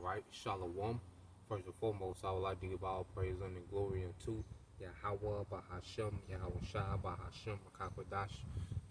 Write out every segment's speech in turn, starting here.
right, Shalom. First and foremost, I would like to give all praise and glory unto Yahweh, Bahashem, Yahweh Shai, Bahashem, Akakwadash,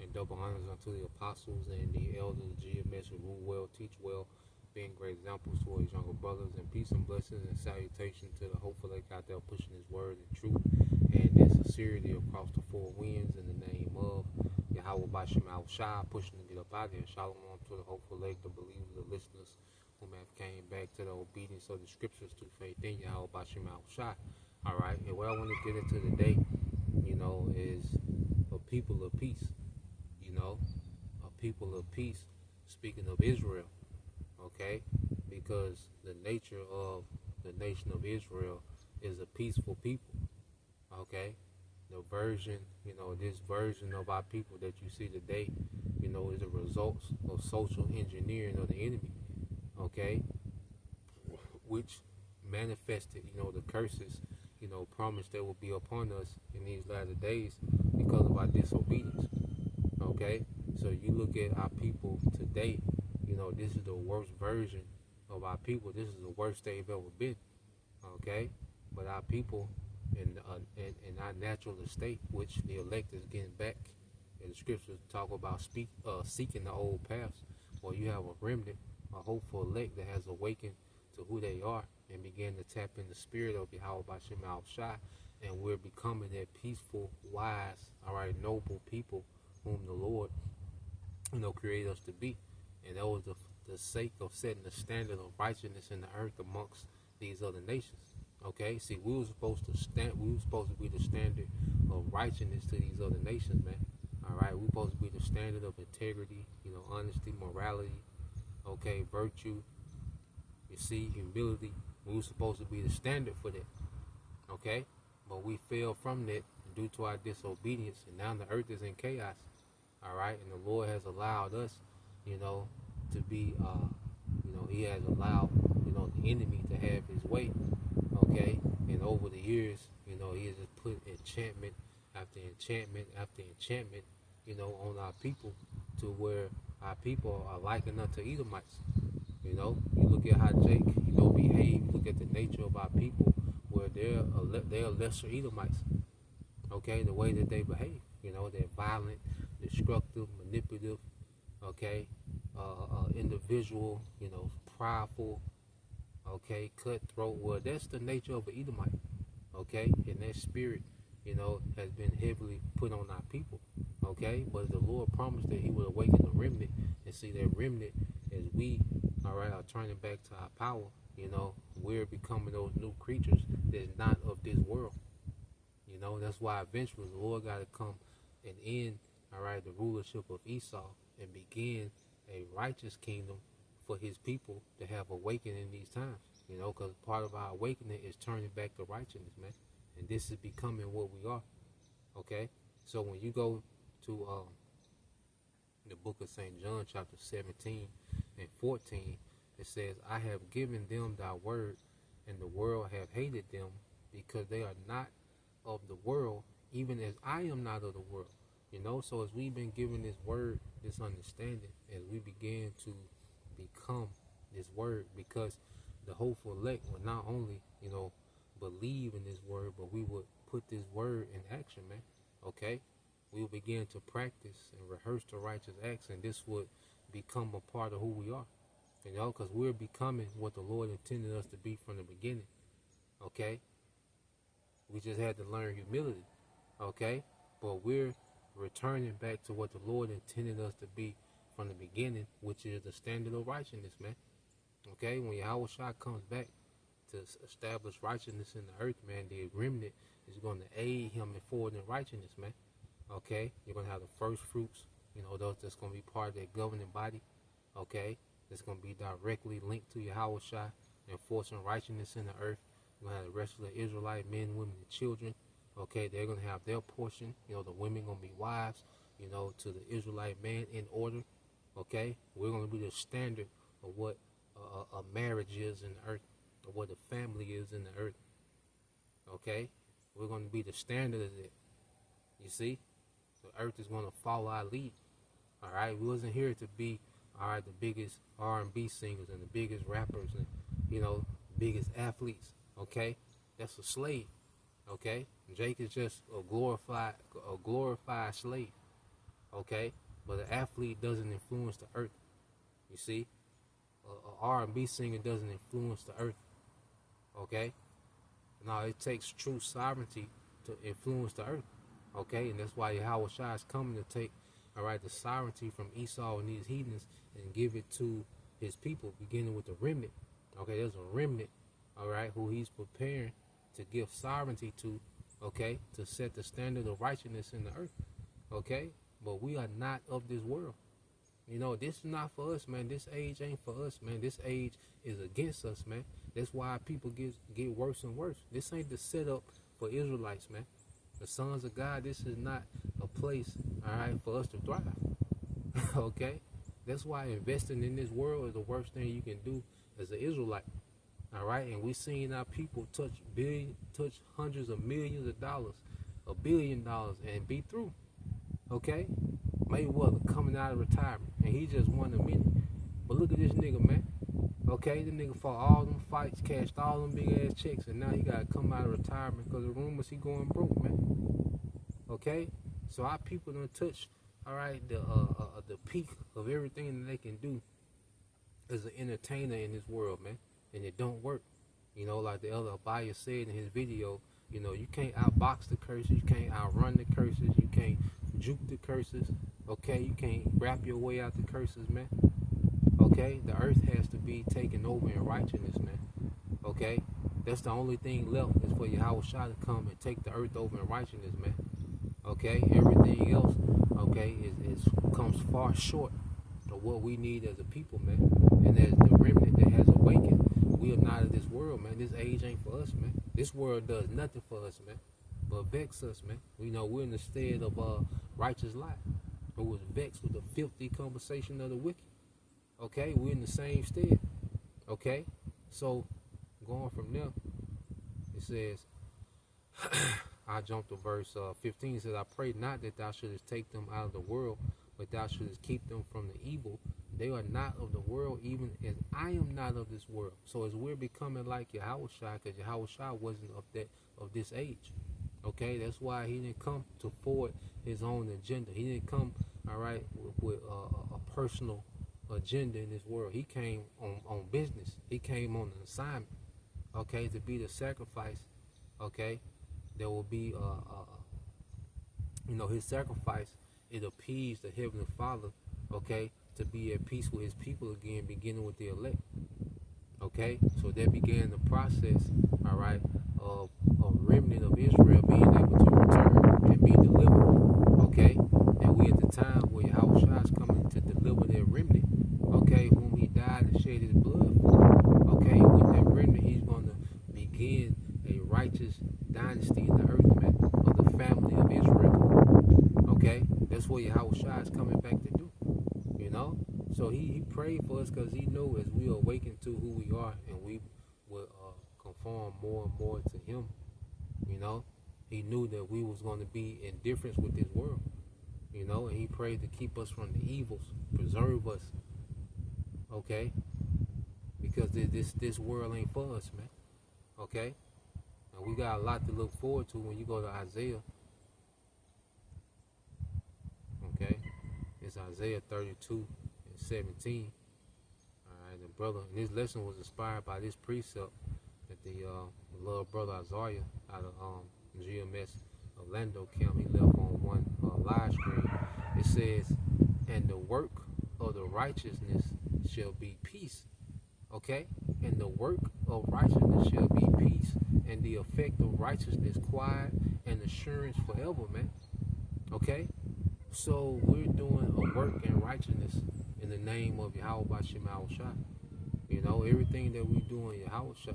and double honors unto the apostles and the elders, GMS, who rule well, teach well, being great examples to his younger brothers, and peace and blessings and salutation to the hopeful lake out there pushing his word and truth and in sincerity across the four winds in the name of Yahweh Bashem Al Shai, pushing to get up out here. Shalom to the hopeful lake, the believers, the listeners whom have came back to the obedience of the scriptures to faith in Yahweh Bashem Al Shai. All right, and what I want to get into today, is a people of peace. A people of peace. Speaking of Israel, okay, because the nature of the nation of Israel is a peaceful people. Okay, the version, this version of our people that you see today, is a result of social engineering of the enemy. Okay, which manifested, the curses, promised that will be upon us in these latter days because of our disobedience. Okay, so you look at our people today, this is the worst version of our people. This is the worst they've ever been. Okay, but our people in our natural estate, which the elect is getting back, and the scriptures talk about seeking the old paths. Well, you have a remnant, a hopeful elect that has awakened to who they are and began to tap in the spirit of Yahweh Bashem Al Shai, and we're becoming that peaceful, wise, noble people whom the Lord, created us to be. And that was the sake of setting the standard of righteousness in the earth amongst these other nations. Okay, see, we were supposed to be the standard of righteousness to these other nations, man. All right, we're supposed to be the standard of integrity, honesty, morality, okay, virtue, you see, humility. We were supposed to be the standard for that, okay? But we fell from that due to our disobedience, and now the earth is in chaos, all right? And the Lord has allowed us, to be, He has allowed, the enemy to have his way, okay? And over the years, He has just put enchantment after enchantment after enchantment, on our people, to where our people are likened unto Edomites. You look at how Jake, behave. You look at the nature of our people, where they're lesser Edomites. Okay, the way that they behave. They're violent, destructive, manipulative. Okay, individual. Prideful. Okay, cutthroat. Well, that's the nature of an Edomite. Okay, and that spirit, has been heavily put on our people. Okay, but the Lord promised that He would awaken the remnant, and see that remnant as we, are turning back to our power. We're becoming those new creatures that's not of this world. That's why eventually the Lord got to come and end, the rulership of Esau and begin a righteous kingdom for His people to have awakened in these times. Because part of our awakening is turning back to righteousness, man. And this is becoming what we are. Okay? So when you go to the book of St. John, chapter 17 and 14, it says, I have given them thy word, and the world have hated them, because they are not of the world, even as I am not of the world. So as we've been given this word, this understanding, as we begin to become this word, because the hopeful elect will not only, believe in this word, but we would put this word in action, man. Okay? We will begin to practice and rehearse the righteous acts, and this would become a part of who we are. Because we're becoming what the Lord intended us to be from the beginning. Okay? We just had to learn humility. Okay? But we're returning back to what the Lord intended us to be from the beginning, which is the standard of righteousness, man. Okay? When Yahweh Shai comes back to establish righteousness in the earth, man, the remnant is going to aid Him in forwarding righteousness, man. Okay? You're going to have the first fruits, those that's going to be part of that governing body. Okay? That's going to be directly linked to Yahweh Shai, enforcing righteousness in the earth. You're going to have the rest of the Israelite men, women, and children. Okay, they're going to have their portion. The women going to be wives, to the Israelite man in order. Okay, we're going to be the standard of what a marriage is in the earth, or what a family is in the earth. Okay, we're going to be the standard of it. You see, the earth is going to follow our lead. All right, we wasn't here to be the biggest R&B singers and the biggest rappers and you know, biggest athletes. Okay, that's a slave. Okay, Jake is just a glorified slave. Okay, but an athlete doesn't influence the earth. You see, a R&B singer doesn't influence the earth. Okay, now it takes true sovereignty to influence the earth. Okay, and that's why Yahweh Shai is coming to take, all right, the sovereignty from Esau and these heathens and give it to his people, beginning with the remnant. Okay, there's a remnant, all right, who he's preparing to give sovereignty to, okay, to set the standard of righteousness in the earth. Okay, but we are not of this world. You know, this is not for us, man. This age ain't for us, man. This age is against us, man. That's why people get worse and worse. This ain't the setup for Israelites, man. The sons of God, this is not a place, all right, for us to thrive. Okay? That's why investing in this world is the worst thing you can do as an Israelite. All right? And we seen our people touch hundreds of millions of dollars, $1 billion, and be through. Okay? Mayweather coming out of retirement, and he just won $1 million. But look at this nigga, man. Okay, the nigga fought all them fights, cashed all them big ass checks, and now he gotta come out of retirement because the rumors he going broke, man. Okay, so our people done touch, all right, the peak of everything that they can do as an entertainer in this world, man, and it don't work. You know, like the elder Abaya said in his video, you know, you can't outbox the curses, you can't outrun the curses, you can't juke the curses. Okay, you can't rap your way out the curses, man. Okay, the earth has to be taken over in righteousness, man. Okay, that's the only thing left is for Yahweh Shai to come and take the earth over in righteousness, man. Okay, everything else, okay, is comes far short of what we need as a people, man. And as the remnant that has awakened, we are not of this world, man. This age ain't for us, man. This world does nothing for us, man, but vex us, man. We know we're in the stead of righteous life, who was vexed with the filthy conversation of the wicked. Okay, we're in the same stead. Okay, so going from there, it says, I jumped to verse 15. It says, I pray not that thou shouldest take them out of the world, but thou shouldest keep them from the evil. They are not of the world, even as I am not of this world. So as we're becoming like Yahweh Shai, because Yahweh Shai wasn't of this age. Okay, that's why he didn't come to forward his own agenda. He didn't come, all right, with a personal agenda in this world. He came on business. He came on an assignment, okay, to be the sacrifice, okay. There will be you know, his sacrifice, it appeased the Heavenly Father, okay, to be at peace with his people again, beginning with the elect. Okay, so that began the process, all right, of a remnant of Israel being able to return and be delivered. Okay, and we at the time where Yahweh Shai is coming to deliver their remnant, okay, whom he died and shed his blood for. Okay, with that remnant, he's going to begin a righteous dynasty in the earth, man, of the family of Israel. Okay, that's what Yahweh Shai is coming back to do. You know, so he prayed for us because he knew as we awaken to who we are and we would conform more and more to him. You know, he knew that we was going to be in difference with this world. You know, and he prayed to keep us from the evils, preserve us. Okay, because this world ain't for us, man. Okay, and we got a lot to look forward to when you go to Isaiah. Okay, it's Isaiah 32:17. All right, the brother, and this lesson was inspired by this precept that the little brother Isaiah out of GMS Orlando camp, he left on one live stream. It says, and the work of the righteousness shall be peace. Okay, and the work of righteousness shall be peace, and the effect of righteousness quiet and assurance forever, man. Okay, so we're doing a work in righteousness in the name of Yahweh B'Shem Shai. You know, everything that we do in Yahweh Shai,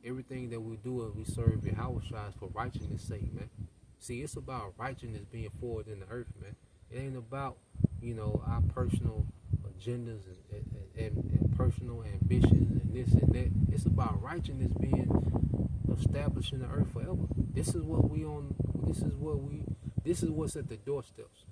everything that we do as we serve Yahweh Shai is for righteousness' sake, man. See, it's about righteousness being forward in the earth, man. It ain't about, you know, our personal agendas and personal ambitions and this and that. It's about righteousness being established in the earth forever. This is what we on. This is what's at the doorsteps.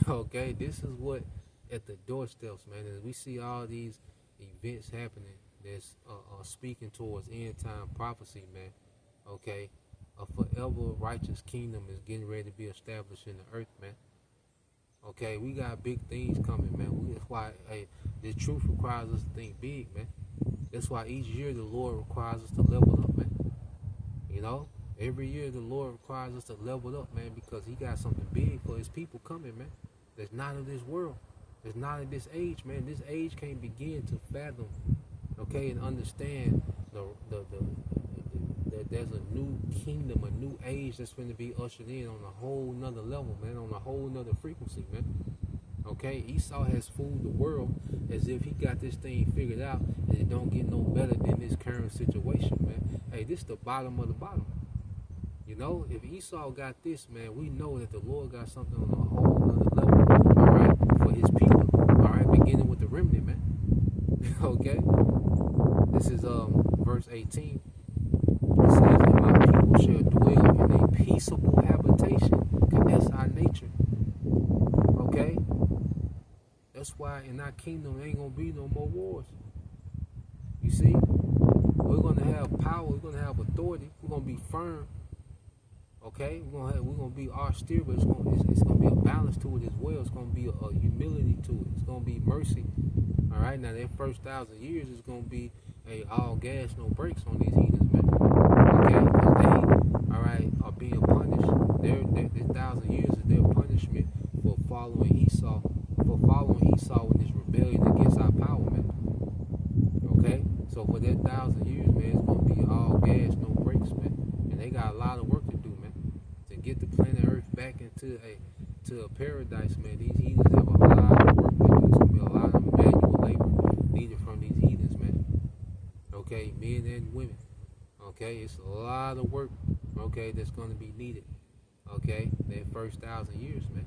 Okay, this is what at the doorsteps, man. As we see all these events happening, that's speaking towards end time prophecy, man. Okay, a forever righteous kingdom is getting ready to be established in the earth, man. Okay, we got big things coming, man. That's why, hey, the truth requires us to think big, man. That's why each year the Lord requires us to level up, man. You know, every year the Lord requires us to level up, man, because He got something big for His people coming, man. That's not of this world. That's not of this age, man. This age can't begin to fathom, okay, and understand that there's a new kingdom, a new age that's going to be ushered in on a whole nother level, man, on a whole nother frequency, man. Okay, Esau has fooled the world as if he got this thing figured out, and it don't get no better than this current situation, man. Hey, this is the bottom of the bottom. You know, if Esau got this, man, we know that the Lord got something on a whole other level, all right, for His people, all right, beginning with the remnant, man. Okay, this is verse 18. It says, "And my people shall dwell in a peaceable habitation." That's our nature. Okay, that's why in our kingdom there ain't gonna be no more wars. You see, we're gonna have power. We're gonna have authority. We're gonna be firm. Okay, we're gonna be austere, but it's gonna be a balance to it as well. It's gonna be a humility to it. It's gonna be mercy. All right, now that first 1,000 years is gonna be all gas, no brakes on these heathens, man. Okay, because they, all right, are being punished. This 1,000 years is their punishment for following Esau, in this rebellion against our power, man. Okay, so for that 1,000 years, man, it's gonna be all gas, no brakes, man. And they got a lot of work to do, man, to get the planet Earth back into a paradise, man. These heathens have a lot of work to do. It's gonna be a lot of manual labor needed from these heathens, man. Okay, men and women. Okay, it's a lot of work. Okay, that's gonna be needed. Okay, that first 1,000 years, man.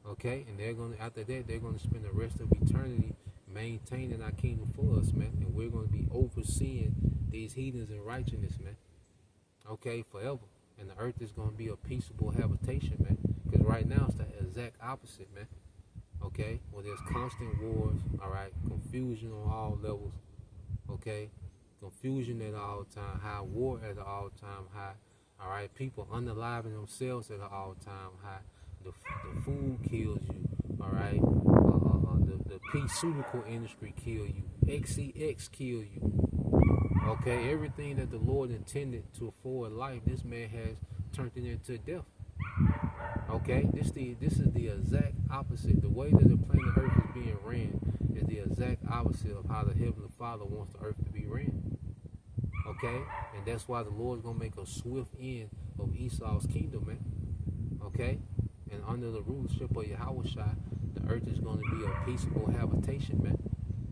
Okay, and after that they're gonna spend the rest of eternity maintaining our kingdom for us, man. And we're gonna be overseeing these heathens in righteousness, man. Okay, forever. And the earth is gonna be a peaceable habitation, man. Because right now it's the exact opposite, man. Okay, well, there's constant wars, all right, confusion on all levels. Okay, confusion at all time high, war at an all time high. All right, people unaliving themselves at an all time high. The food kills you. All right, the pharmaceutical industry kill you. XCX kill you. Okay, everything that the Lord intended to afford life, this man has turned it into death. Okay, this is the exact opposite. The way that the planet Earth is being ran is the exact opposite of how the Heavenly Father wants the earth to be ran. Okay, and that's why the Lord's gonna make a swift end of Esau's kingdom, man. Okay, and under the rulership of Yahushua, the earth is gonna be a peaceable habitation, man.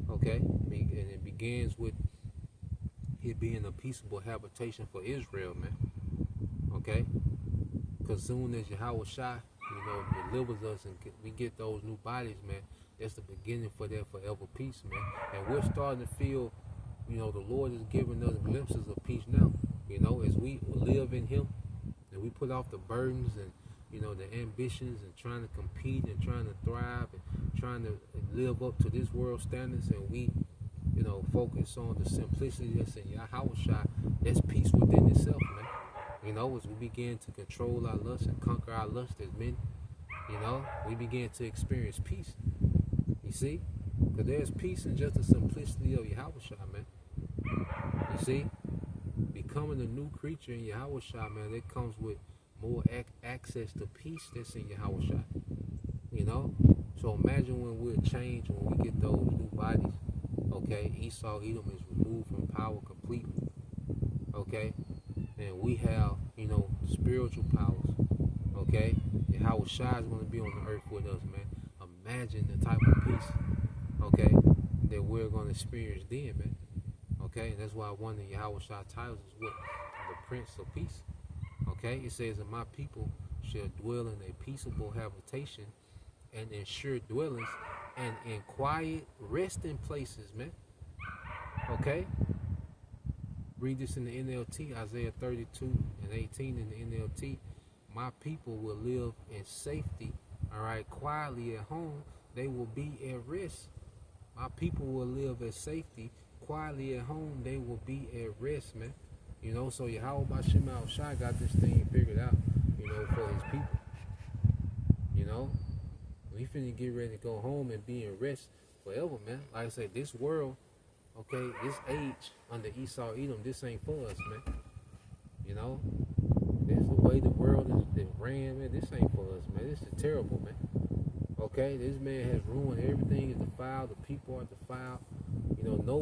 Okay, and it begins with it being a peaceable habitation for Israel, man. Okay, because soon as Yahushua, delivers us and we get those new bodies, man, that's the beginning for that forever peace, man. And we're starting to feel, the Lord is giving us glimpses of peace now. As we live in Him and we put off the burdens and the ambitions and trying to compete and trying to thrive and trying to live up to this world standards, and we focus on the simplicity that's in Yahushua. That's peace within itself, man. As we begin to control our lust and conquer our lust as men, we begin to experience peace. You see? Because there's peace in just the simplicity of Yahushua, man. You see? Becoming a new creature in Yahushua, man, that comes with more access to peace that's in Yahushua. So imagine when we're changed, when we get those new bodies. Okay? Esau, Edom is removed from power completely. Okay? And we have, spiritual powers. Okay? And Yahushua is going to be on the earth with us, man. Imagine the type of peace, okay, that we're going to experience then, man. Okay? And that's why one of Yahushua titles is what? The Prince of Peace. Okay? It says that my people shall dwell in a peaceable habitation and in sure dwellings and in quiet resting places, man. Okay? Read this in the NLT, Isaiah 32 and 18 in the NLT. My people will live in safety, all right, quietly at home. They will be at rest. My people will live in safety, quietly at home, they will be at rest, man. You know, so Yahweh Bashim Al Shai got this thing figured out, you know, for his people. You know, we finna get ready to go home and be in rest forever, man. Like I said, this world, okay, this age under Esau Edom, this ain't for us, man. You know, this is the way the world is ran, man. This ain't for us, man. This is terrible, man. Okay, this man has ruined everything. Is defiled. The people are defiled. You know, no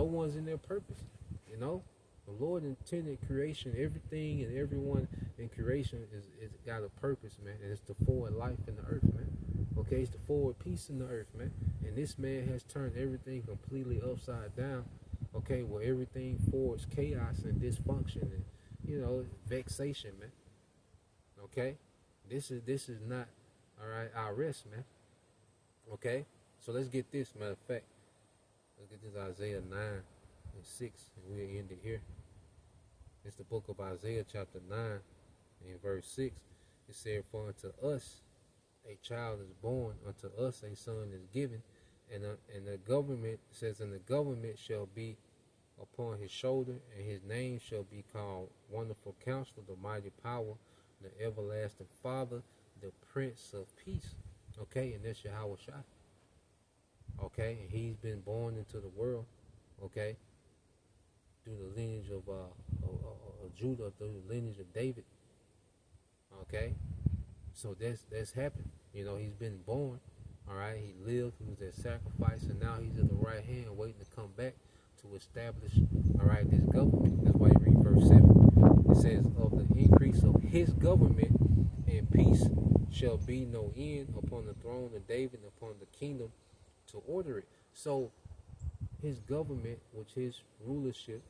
one's in their purpose. You know, the Lord intended creation, everything and everyone in creation is got a purpose, man. And it's to forward life in the earth, man. Okay, it's to forward peace in the earth, man. And this man has turned everything completely upside down. Okay, where everything forwards chaos and dysfunction and, you know, vexation, man. Okay, this is not, all right, our rest, man. Okay, so let's get this. Matter of fact, let's get this Isaiah 9:6, and we'll end it here. It's the book of Isaiah, chapter 9, and verse 6. It said, "For unto us a child is born, unto us a son is given, and the government says, and the government shall be upon his shoulder, and his name shall be called Wonderful Counselor, the Mighty Power, the Everlasting Father, the Prince of Peace." Okay, and that's Yahweh Shai. Okay, and he's been born into the world. Okay, through the lineage of Judah, through the lineage of David. Okay, so that's happened. You know, he's been born. All right, he lived. He was that sacrifice, and now he's at the right hand, waiting to come back to establish, all right, this government. That's why you read verse 7. It says, "Of the increase of his government and peace shall be no end upon the throne of David and upon the kingdom to order it." So his government, which his rulership,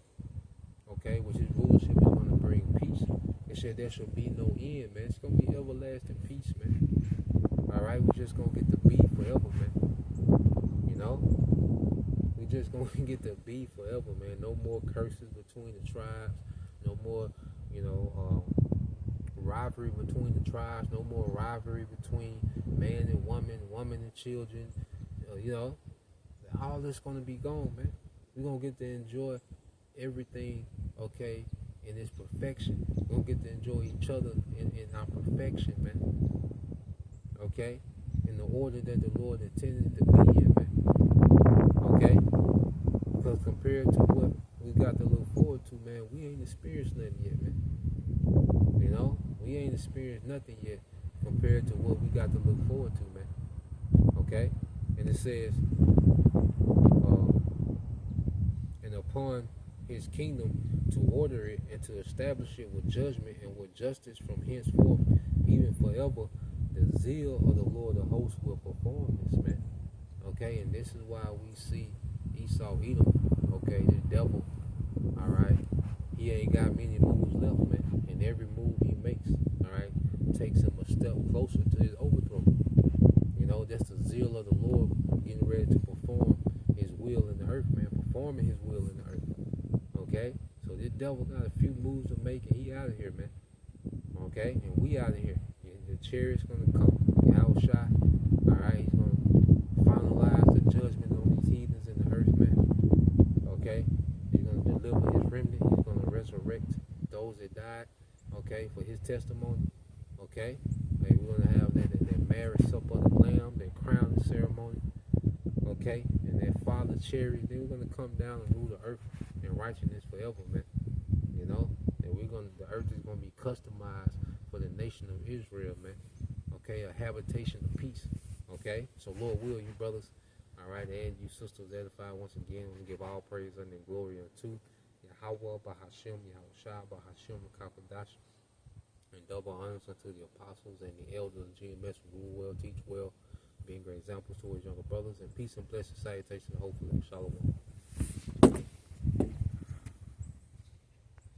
okay, which his rulership is going to bring peace. It said there shall be no end, man. It's going to be everlasting peace, man. All right, we're just going to get to be forever, man. You know, we just going to get to be forever, man. No more curses between the tribes. No more, you know, rivalry between the tribes. No more rivalry between man and woman, woman and children. You know, all this going to be gone, man. We're going to get to enjoy everything, okay, in its perfection. We're going to get to enjoy each other in our perfection, man. Okay? In the order that the Lord intended to be in, man. Okay? Because compared to what we got to look forward to, man, we ain't experienced nothing yet, man. You know? We ain't experienced nothing yet compared to what we got to look forward to, man. Okay? And it says, and upon his kingdom to order it and to establish it with judgment and with justice from henceforth, even forever, the zeal of the Lord of hosts will perform this, man. Okay, and this is why we see Esau Edom, okay, the devil, all right, he ain't got many moves left, man, and every move he makes, all right, takes him a step closer to his overthrow. You know, that's the zeal of the Lord getting ready to perform his will in the earth, man, performing his will in the earth. Okay, so this devil got a few moves to make, and he out of here, man. Okay, and we out of here. The chariot's gonna come. Yahweh Shai, all right, he's gonna finalize the judgment on these heathens in the earth, man. Okay, he's gonna deliver his remnant. He's gonna resurrect those that died. Okay, for his testimony. Okay, and we're gonna have that marriage supper of the Lamb, that crowning ceremony. Okay, and that father chariot. Then we're gonna come down and rule the earth in righteousness forever, man. You know, and the earth is gonna be customized for the nation of Israel, man. Okay, a habitation of peace. Okay, so Lord will, you brothers, all right, and you sisters edify once again. We give all praise and glory unto Yahweh, Bahashem, Yahushua, Bahashem, Kakadash, and double honors unto the apostles and the elders of GMS who rule well, teach well, being great examples to his younger brothers, and peace and blessed salutation, hopefully. Shalom.